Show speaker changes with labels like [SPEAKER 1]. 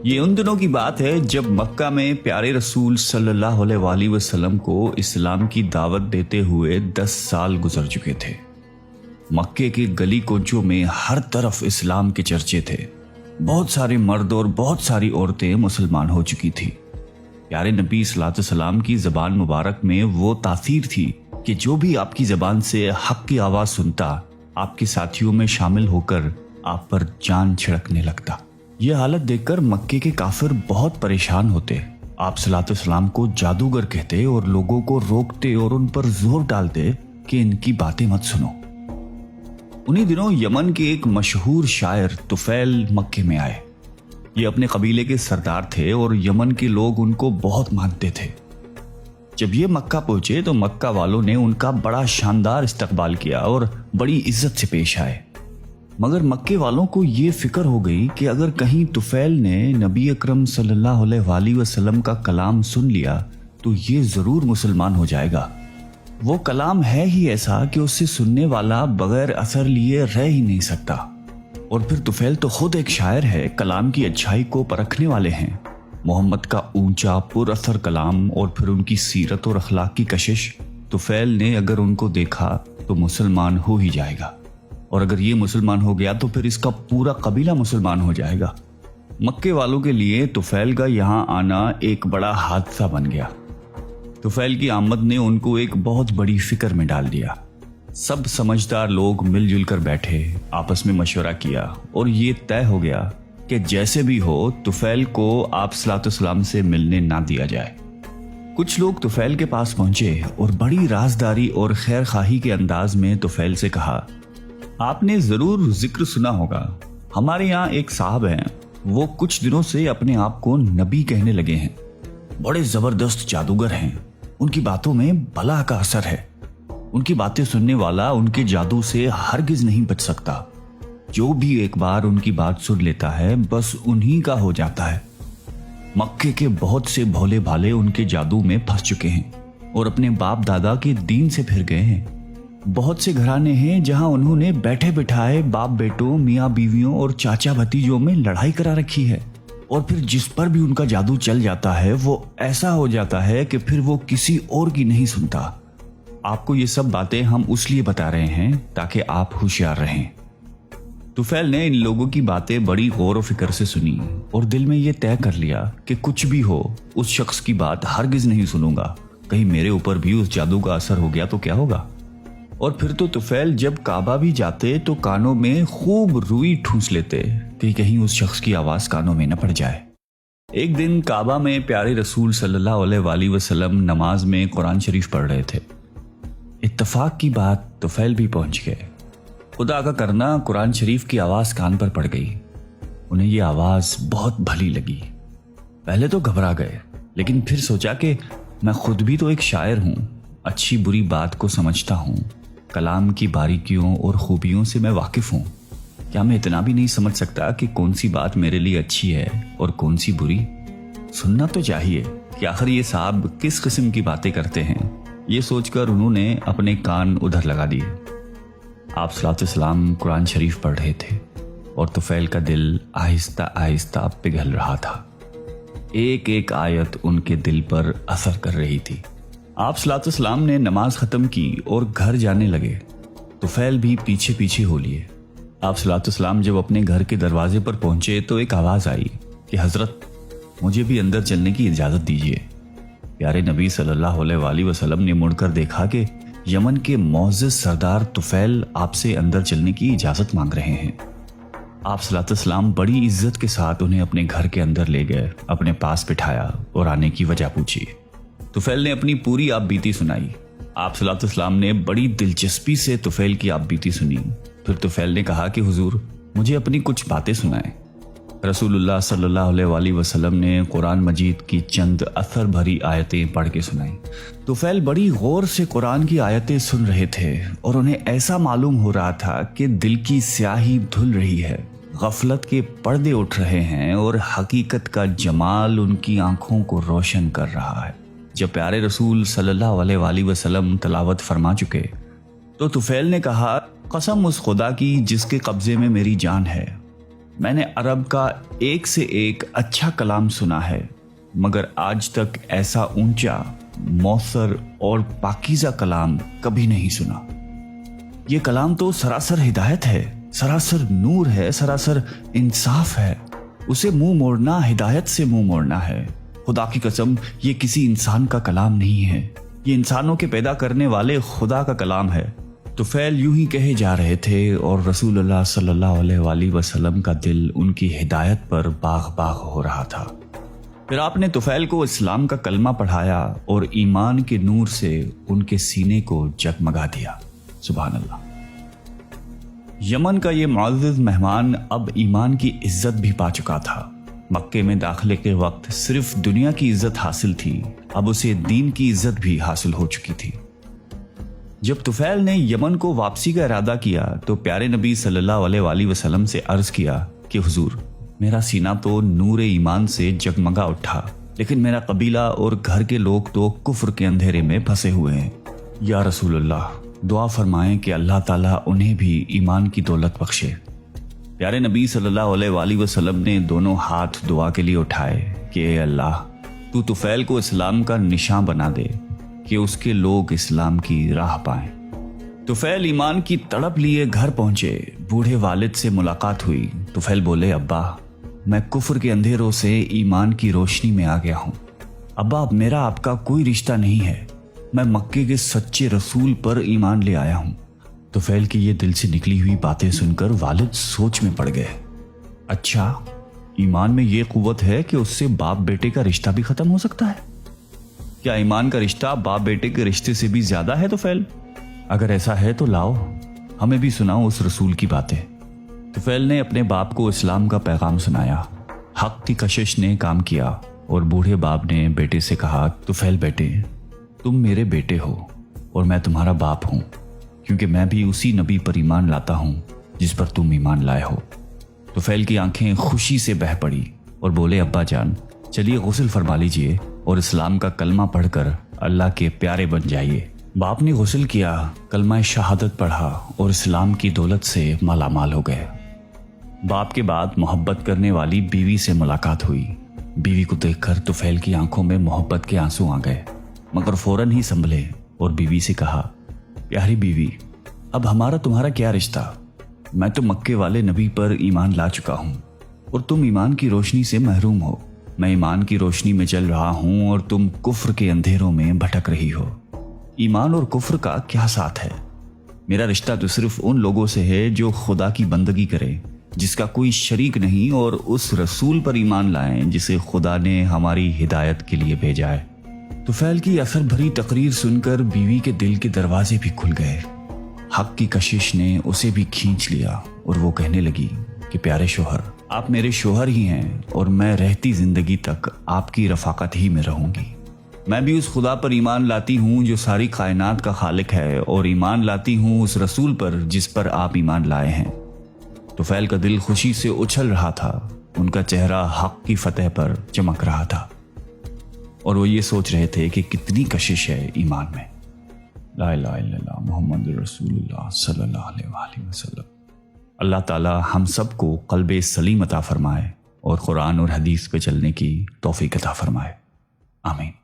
[SPEAKER 1] یہ ان دنوں کی بات ہے جب مکہ میں پیارے رسول صلی اللہ علیہ وسلم کو اسلام کی دعوت دیتے ہوئے 10 سال گزر چکے تھے۔ مکے کے گلی کوچوں میں ہر طرف اسلام کے چرچے تھے۔ بہت سارے مرد اور بہت ساری عورتیں مسلمان ہو چکی تھی۔ پیارے نبی صلی اللہ علیہ وسلم کی زبان مبارک میں وہ تاثیر تھی کہ جو بھی آپ کی زبان سے حق کی آواز سنتا، آپ کے ساتھیوں میں شامل ہو کر آپ پر جان چھڑکنے لگتا۔ یہ حالت دیکھ کر مکے کے کافر بہت پریشان ہوتے۔ آپ صلی اللہ علیہ وسلم کو جادوگر کہتے اور لوگوں کو روکتے اور ان پر زور ڈالتے کہ ان کی باتیں مت سنو۔ انہی دنوں یمن کے ایک مشہور شاعر طفیل مکے میں آئے۔ یہ اپنے قبیلے کے سردار تھے اور یمن کے لوگ ان کو بہت مانتے تھے۔ جب یہ مکہ پہنچے تو مکہ والوں نے ان کا بڑا شاندار استقبال کیا اور بڑی عزت سے پیش آئے۔ مگر مکے والوں کو یہ فکر ہو گئی کہ اگر کہیں طفیل نے نبی اکرم صلی اللہ علیہ وسلم کا کلام سن لیا تو یہ ضرور مسلمان ہو جائے گا۔ وہ کلام ہے ہی ایسا کہ اس سے سننے والا بغیر اثر لیے رہ ہی نہیں سکتا، اور پھر طفیل تو خود ایک شاعر ہے، کلام کی اچھائی کو پرکھنے والے ہیں۔ محمد کا اونچا پر اثر کلام اور پھر ان کی سیرت اور اخلاق کی کشش، طفیل نے اگر ان کو دیکھا تو مسلمان ہو ہی جائے گا، اور اگر یہ مسلمان ہو گیا تو پھر اس کا پورا قبیلہ مسلمان ہو جائے گا۔ مکے والوں کے لیے طفیل کا یہاں آنا ایک بڑا حادثہ بن گیا۔ طفیل کی آمد نے ان کو ایک بہت بڑی فکر میں ڈال دیا۔ سب سمجھدار لوگ مل جل کر بیٹھے، آپس میں مشورہ کیا اور یہ طے ہو گیا کہ جیسے بھی ہو طفیل کو آپ صلی اللہ علیہ وسلم سے ملنے نہ دیا جائے۔ کچھ لوگ طفیل کے پاس پہنچے اور بڑی رازداری اور خیر خواہی کے انداز میں طفیل سے کہا، آپ نے ضرور ذکر سنا ہوگا، ہمارے یہاں ایک صاحب ہیں، وہ کچھ دنوں سے اپنے آپ کو نبی کہنے لگے ہیں، بڑے زبردست جادوگر ہیں، ان کی باتوں میں بلا کا اثر ہے، ان کی باتیں سننے والا ان کے جادو سے ہرگز نہیں بچ سکتا، جو بھی ایک بار ان کی بات سن لیتا ہے بس انہی کا ہو جاتا ہے۔ مکے کے بہت سے بھولے بھالے ان کے جادو میں پھنس چکے ہیں اور اپنے باپ دادا کے دین سے پھر گئے ہیں۔ بہت سے گھرانے ہیں جہاں انہوں نے بیٹھے بٹھائے باپ بیٹوں، میاں بیویوں اور چاچا بھتیجوں میں لڑائی کرا رکھی ہے، اور پھر جس پر بھی ان کا جادو چل جاتا ہے وہ ایسا ہو جاتا ہے کہ پھر وہ کسی اور کی نہیں سنتا۔ آپ کو یہ سب باتیں ہم اس لیے بتا رہے ہیں تاکہ آپ ہوشیار رہیں۔ طفیل نے ان لوگوں کی باتیں بڑی غور و فکر سے سنی اور دل میں یہ طے کر لیا کہ کچھ بھی ہو اس شخص کی بات ہرگز نہیں سنوں گا، کہیں میرے اوپر بھی اس جادو کا اثر ہو گیا تو کیا ہوگا۔ اور پھر تو طفیل جب کعبہ بھی جاتے تو کانوں میں خوب روئی ٹھونس لیتے کہ کہیں اس شخص کی آواز کانوں میں نہ پڑ جائے۔ ایک دن کعبہ میں پیارے رسول صلی اللہ علیہ وسلم نماز میں قرآن شریف پڑھ رہے تھے۔ اتفاق کی بات طفیل بھی پہنچ گئے۔ خدا کا کرنا قرآن شریف کی آواز کان پر پڑ گئی۔ انہیں یہ آواز بہت بھلی لگی۔ پہلے تو گھبرا گئے، لیکن پھر سوچا کہ میں خود بھی تو ایک شاعر ہوں، اچھی بری بات کو سمجھتا ہوں، کلام کی باریکیوں اور خوبیوں سے میں واقف ہوں، کیا میں اتنا بھی نہیں سمجھ سکتا کہ کون سی بات میرے لیے اچھی ہے اور کون سی بری؟ سننا تو چاہیے کہ آخر یہ صاحب کس قسم کی باتیں کرتے ہیں۔ یہ سوچ کر انہوں نے اپنے کان ادھر لگا دیے۔ آپ صلی اللہ علیہ وسلم قرآن شریف پڑھ رہے تھے اور طفیل کا دل آہستہ آہستہ پگھل رہا تھا۔ ایک ایک آیت ان کے دل پر اثر کر رہی تھی۔ آپ صلی اللہ علیہ وسلم نے نماز ختم کی اور گھر جانے لگے۔ طفیل بھی پیچھے پیچھے ہو لیے۔ آپ صلی اللہ علیہ وسلم جب اپنے گھر کے دروازے پر پہنچے تو ایک آواز آئی کہ حضرت مجھے بھی اندر چلنے کی اجازت دیجیے۔ پیارے نبی صلی اللہ علیہ وسلم نے مڑ کر دیکھا کہ یمن کے معزز سردار طفیل آپ سے اندر چلنے کی اجازت مانگ رہے ہیں۔ آپ صلی اللہ علیہ وسلم بڑی عزت کے ساتھ انہیں اپنے گھر کے اندر لے گئے، اپنے پاس بٹھایا اور آنے کی وجہ پوچھی۔ طفیل نے اپنی پوری آپ بیتی سنائی۔ آپ صلی اللہ علیہ وسلم نے بڑی دلچسپی سے طفیل کی آپ بیتی سنی۔ پھر طفیل نے کہا کہ حضور مجھے اپنی کچھ باتیں سنائیں۔ رسول اللہ صلی اللہ علیہ وسلم نے قرآن مجید کی چند اثر بھری آیتیں پڑھ کے سنائیں۔ طفیل بڑی غور سے قرآن کی آیتیں سن رہے تھے اور انہیں ایسا معلوم ہو رہا تھا کہ دل کی سیاہی دھل رہی ہے، غفلت کے پردے اٹھ رہے ہیں اور حقیقت کا جمال ان کی آنکھوں کو روشن کر رہا ہے۔ جب پیارے رسول صلی اللہ علیہ وسلم تلاوت فرما چکے تو طفیل نے کہا، قسم اس خدا کی جس کے قبضے میں میری جان ہے، میں نے عرب کا ایک سے ایک اچھا کلام سنا ہے، مگر آج تک ایسا اونچا، مؤثر اور پاکیزہ کلام کبھی نہیں سنا۔ یہ کلام تو سراسر ہدایت ہے، سراسر نور ہے، سراسر انصاف ہے۔ اسے منہ موڑنا ہدایت سے منہ موڑنا ہے۔ خدا کی قسم، یہ کسی انسان کا کلام نہیں ہے، یہ انسانوں کے پیدا کرنے والے خدا کا کلام ہے۔ طفیل یوں ہی کہے جا رہے تھے اور رسول اللہ صلی اللہ علیہ وآلہ وسلم کا دل ان کی ہدایت پر باغ باغ ہو رہا تھا۔ پھر آپ نے طفیل کو اسلام کا کلمہ پڑھایا اور ایمان کے نور سے ان کے سینے کو جگمگا دیا۔ سبحان اللہ۔ یمن کا یہ معزز مہمان اب ایمان کی عزت بھی پا چکا تھا۔ مکے میں داخلے کے وقت صرف دنیا کی عزت حاصل تھی، اب اسے دین کی عزت بھی حاصل ہو چکی تھی۔ جب طفیل نے یمن کو واپسی کا ارادہ کیا تو پیارے نبی صلی اللہ علیہ وآلہ وسلم سے عرض کیا کہ حضور، میرا سینہ تو نور ایمان سے جگمگا اٹھا، لیکن میرا قبیلہ اور گھر کے لوگ تو کفر کے اندھیرے میں پھنسے ہوئے ہیں۔ یا رسول اللہ، دعا فرمائیں کہ اللہ تعالیٰ انہیں بھی ایمان کی دولت بخشے۔ پیارے نبی صلی اللہ علیہ وآلہ وسلم نے دونوں ہاتھ دعا کے لیے اٹھائے کہ اے اللہ، تو طفیل کو اسلام کا نشان بنا دے کہ اس کے لوگ اسلام کی راہ پائیں۔ طفیل ایمان کی تڑپ لیے گھر پہنچے، بوڑھے والد سے ملاقات ہوئی۔ طفیل بولے، ابا، میں کفر کے اندھیروں سے ایمان کی روشنی میں آ گیا ہوں۔ ابا، اب میرا آپ کا کوئی رشتہ نہیں ہے، میں مکے کے سچے رسول پر ایمان لے آیا ہوں۔ طفیل کی یہ دل سے نکلی ہوئی باتیں سن کر والد سوچ میں پڑ گئے۔ اچھا، ایمان میں یہ قوت ہے کہ اس سے باپ بیٹے کا رشتہ بھی ختم ہو سکتا ہے؟ کیا ایمان کا رشتہ باپ بیٹے کے رشتے سے بھی زیادہ ہے طفیل؟ اگر ایسا ہے تو لاؤ، ہمیں بھی سناؤ اس رسول کی باتیں۔ طفیل نے اپنے باپ کو اسلام کا پیغام سنایا۔ حق کی کشش نے کام کیا اور بوڑھے باپ نے بیٹے سے کہا، طفیل بیٹے، تم میرے بیٹے ہو اور میں تمہارا باپ ہوں، کیونکہ میں بھی اسی نبی پر ایمان لاتا ہوں جس پر تم ایمان لائے ہو۔ طفیل کی آنکھیں خوشی سے بہہ پڑی اور بولے، ابا جان، چلیے غسل فرما لیجئے اور اسلام کا کلمہ پڑھ کر اللہ کے پیارے بن جائیے۔ باپ نے غسل کیا، کلمہ شہادت پڑھا اور اسلام کی دولت سے مالا مال ہو گئے۔ باپ کے بعد محبت کرنے والی بیوی سے ملاقات ہوئی۔ بیوی کو دیکھ کر طفیل کی آنکھوں میں محبت کے آنسو آ گئے، مگر فوراً ہی سنبھلے اور بیوی سے کہا، پیاری بیوی، اب ہمارا تمہارا کیا رشتہ؟ میں تو مکے والے نبی پر ایمان لا چکا ہوں اور تم ایمان کی روشنی سے محروم ہو۔ میں ایمان کی روشنی میں چل رہا ہوں اور تم کفر کے اندھیروں میں بھٹک رہی ہو۔ ایمان اور کفر کا کیا ساتھ ہے؟ میرا رشتہ تو صرف ان لوگوں سے ہے جو خدا کی بندگی کرے، جس کا کوئی شریک نہیں، اور اس رسول پر ایمان لائیں جسے خدا نے ہماری ہدایت کے لیے بھیجا ہے۔ طفیل کی اثر بھری تقریر سن کر بیوی کے دل کے دروازے بھی کھل گئے۔ حق کی کشش نے اسے بھی کھینچ لیا اور وہ کہنے لگی کہ پیارے شوہر، آپ میرے شوہر ہی ہیں اور میں رہتی زندگی تک آپ کی رفاقت ہی میں رہوں گی۔ میں بھی اس خدا پر ایمان لاتی ہوں جو ساری کائنات کا خالق ہے، اور ایمان لاتی ہوں اس رسول پر جس پر آپ ایمان لائے ہیں۔ طفیل کا دل خوشی سے اچھل رہا تھا، ان کا چہرہ حق کی فتح پر چمک رہا تھا، اور وہ یہ سوچ رہے تھے کہ کتنی کشش ہے ایمان میں۔ لا الہ الا اللہ محمد رسول اللہ صلی اللہ علیہ وآلہ وسلم۔ اللہ تعالی ہم سب کو قلب سلیم عطا فرمائے اور قرآن اور حدیث پہ چلنے کی توفیق عطا فرمائے۔ آمین۔